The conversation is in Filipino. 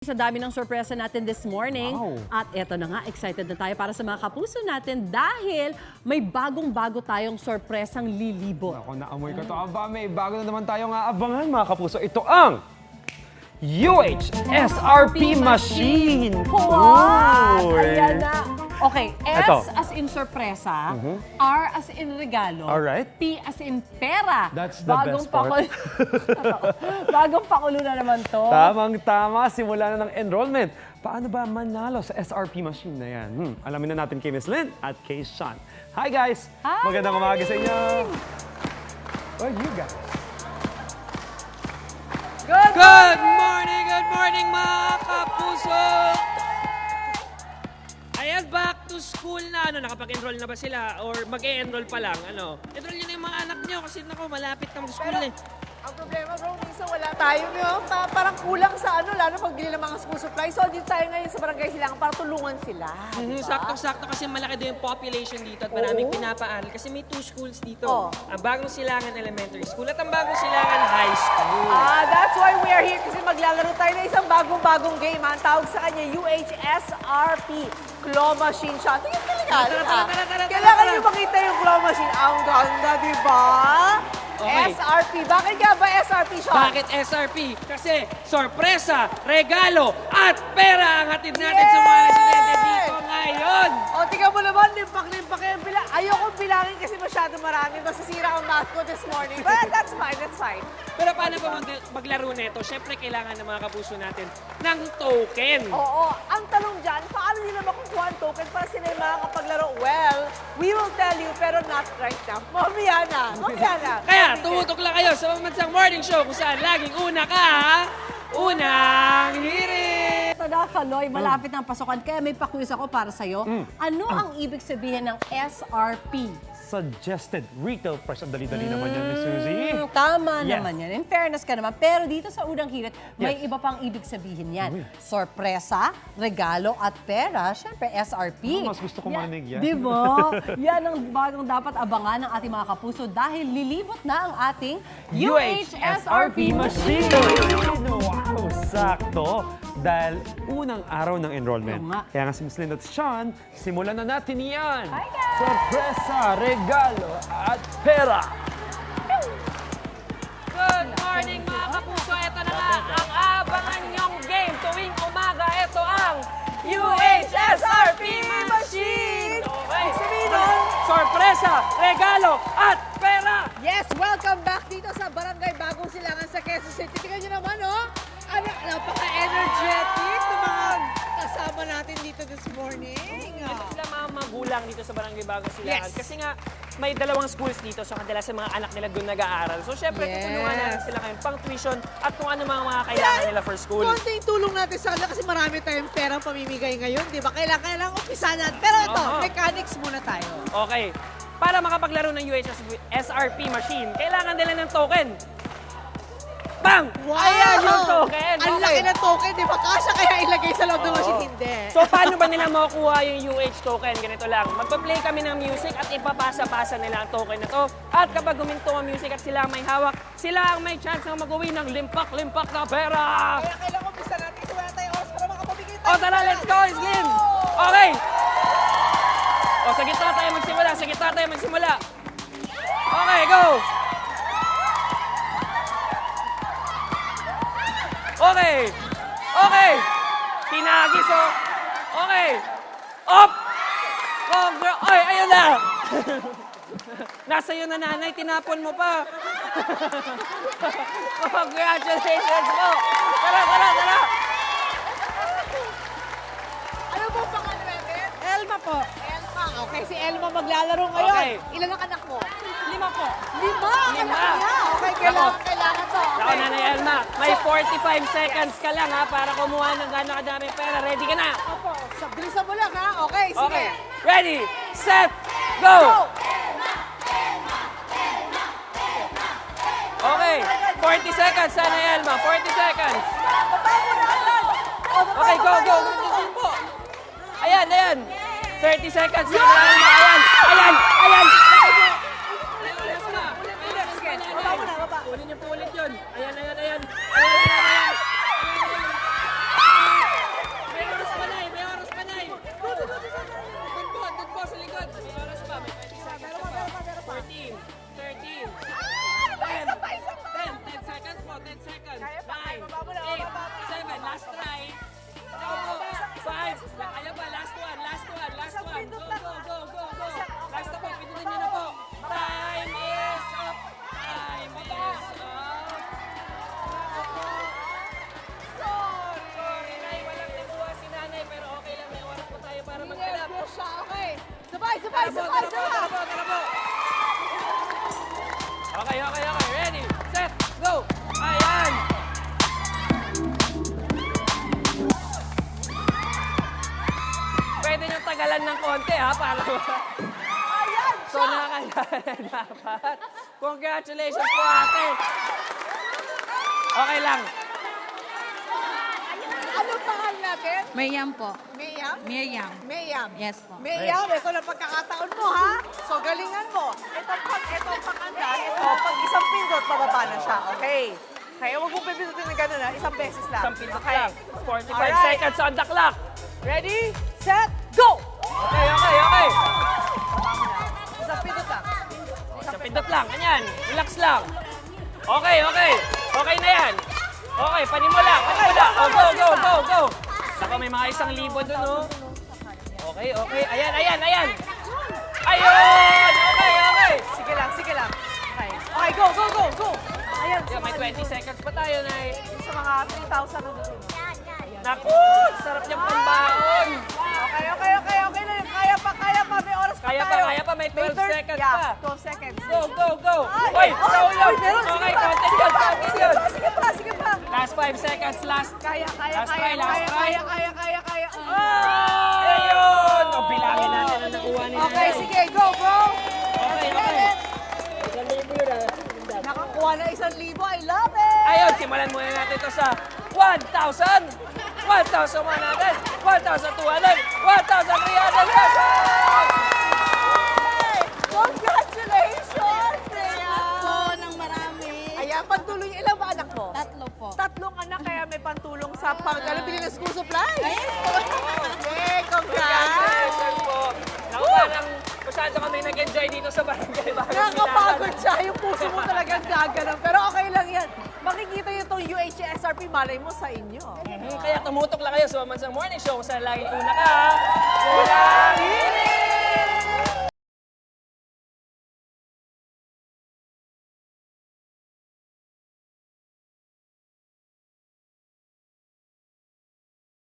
Sa dami ng sorpresa natin this morning. Wow. At eto na nga, excited na tayo para sa mga kapuso natin dahil may bagong-bago tayong sorpresang lilibot. Ako, naamoy ko to. Aba, may bago na naman tayong aabangan mga kapuso. Ito ang UHSRP machine! What? Uy. Ayan na. Okay, S Eto. as in sorpresa, R as in regalo, Alright. P as in pera. That's the best part. Bagong pakulo na naman to. Tamang-tama, simula na ng enrollment. Paano ba manalo sa SRP machine na yan? Alamin na natin kay Miss Lynn at kay Sean. Hi guys! Hi! Magandang umaga sa inyo! Well, you guys. Good Good morning mga kapuso! Ayan, back to school na. Nakapag-enroll na ba sila? Or mag-e-enroll pa lang? Enroll nyo na yung mga anak nyo kasi malapit na mag-school eh. Ang problema bro, minsan wala tayo, parang kulang sa lalo pag bili ng mga school supplies. So, dito tayo ngayon sa Barangay Silangan para tulungan sila. Diba? Saktong-sakto kasi malaki din yung population dito at maraming pinapaaral kasi may 2 schools dito. Oo. Ang Bagong Silangan Elementary School at ang Bagong Silangan High School. That's why we are here kasi maglalaro tayo ng isang bagong-bagong game. Ang tawag sa kanya, UHSRP Claw Machine Shot. Tingnan Tara. Kailangan nyo makita yung claw machine. Ang ganda, di ba? Okay. SRP. Bakit nga ba SRP Shot? Bakit SRP? Kasi sorpresa, regalo at pera ang hatid natin sa mga residente dito ngayon. O, tingnan mo naman, limpak yung bilang. Ayokong bilangin kasi masyado marami. Masisira ang math ko this morning. But that's fine. Pero paano ba maglaro nito? Siyempre, kailangan ng mga kapuso natin ng token. Oo. Ang tanong dyan, paano nila makukuha ang token para sila yung makakapaglaro? Well, we will tell you, pero not right now. Mamaya na. Kaya, tumutok lang kayo sa Pambansang Morning Show kung saan laging una ka, unang hirit! Ito na, Kaloy, malapit ng pasukan. Kaya may pa-quiz ako para sa'yo. Ano ang ibig sabihin ng SRP? Suggested retail price. Ang dali-dali naman yan, Miss Suzy. Tama Yes. naman yan. In fairness ka naman. Pero dito sa unang hirit, may iba pang ibig sabihin yan. Sorpresa, regalo, at pera. Siyempre, SRP. Mas gusto ko marinig yan. Di ba? Yan ang bagong dapat abangan ng ating mga kapuso dahil lilibot na ang ating UHSRP machine. Wow, sakto. Dahil unang araw ng enrollment. Oo nga. Kaya nga si Miss Lynn at Sean, simulan na natin yan. Hi, guys! Sorpresa, regalo, at pera. Good morning mga kapuso! Ito na nga ang abangan nyong game tuwing umaga. Ito ang UHSRP Machine! Okay. Sorpresa, regalo, at pera! Yes, welcome back dito sa Barangay Bagong Silangan sa Quezon City. Tingnan nyo naman, napaka-energetic ng mga kasama natin dito this morning. Ito sila mga magulang dito sa Barangay Bagong Silangan. Yes. Kasi nga, may dalawang schools dito, so kadalasan mga anak nila doon nag-aaral. So syempre, Yes. tutulungan natin sila ngayon pang tuition at kung ano mga kailangan nila for school. Konting tulong natin sa kanila kasi marami tayong perang pamimigay ngayon, di ba? Kailangan umpisa natin. Pero ito, Oo. mechanics muna tayo. Okay. Para makapaglaro ng UHSRP machine, kailangan nila ng token. Bang! Wow! Ayan yung token. Ang laki ng token, di ba? Kasya kaya ilagay sa loob ng machine, hindi. So, paano ba nila makukuha yung UH token? Ganito lang. Magpa-play kami ng music at ipapasa-pasa nila ang token na to. At kapag guminto ang music at sila ang may hawak, sila ang may chance na mag-uwi ng limpak-limpak na pera. Kaya kailangan umpisa natin. Wala tayong oras para makapamigay tayo. O, tara, let's go, Slim! Okay! O, sa gitna tayo magsimula. Okay, go! Okay! Tinagis, oh! Okay! Up! Ay, ayun na! Nasa iyo na, nanay, tinapon mo pa. Congratulations po! Tara! Ano po pangalan natin? Elma po. Elma. Okay, si Elma maglalaro ngayon. Okay. Ilan ang anak mo? 5 po. 5 ang Lima. anak niya. Okay, kailangan to. Ako, Nanay Elma, may 45 seconds ka lang ha para kumuha ng gano'ng kadaming pera. Ready ka na? Opo, bilisan mo lang ha. Okay, sige. Okay. Ready, set, go! Okay, 40 seconds, Nanay Elma. 40 seconds. Baba mo na agad. Okay, go. Po. Ayan. 30 seconds, Nanay Elma. Ayan. Ulit niyo po ulit yun. Ayan. Okay. Ready, set, go! Ayan! Pwede nyo tagalan ng konti, ha? Para Ayan! so, nakakailan dapat. Congratulations po, ate! Okay lang. Ano pangalan natin? Miriam po. Miriam? Miriam. Miriam. Yes po. Miriam, ito na pagkakataon mo, ha? So, galingan mo. Ito pag-andar, pag isang pindot, bababa na siya. Okay. Kaya huwag mong pipindutin na gano'n, ha? Isang beses lang. Isang pindot Okay. lang. 45 Alright. seconds on the clock. Ready, set, go! Okay. Isang pindot lang. Isang pindot lang. Ganyan. Relax lang. Okay. Okay na yan. Okay, panimula. Oh, go. Saka may mga 1,000 dun, oh. Okay. Ayan. Ayun! Okay. Sige lang. Okay. Okay, go. Ayan, Yeah, may 20 seconds pa tayo, Nay. sa mga 3,000 na doon. Naku! Sarap niyang pambaon. Okay na yun. Kaya pa. May oras pa Kaya tayo. pa. May 12 seconds pa. 12 seconds. Go! Hoy! Saulog! Okay, konti yun. Sige pa. Last 5 seconds, last. Kaya. Last try. Oh! Ayun! O, bilangin natin ang nakuha ni Okay, Nanay. sige. Go, bro. Okay. Nakakuha na 1,000. I love it. Ayun, simulan muna natin ito sa 1,000, 1,100, 1,200, 1,300 pesos! Congratulations, Rhea. Po ng marami. Ayan, pantulong niyo. Ilan ba anak mo? 3 po. 3 anak, kaya may pantulong sa panggalabili ng school supplies. Ayun po. Yay, congrats. Congratulations po! Naku, parang masyado kami nag-enjoy dito sa barangay. Nakakapagod siya. Yung puso mo talagang gaganon. Pero okay lang yan. Makikita niyo itong UHSRP, malay mo sa inyo. Kaya tumutok lang kayo sa Mansang Morning Show kung saan laging una ka. Walang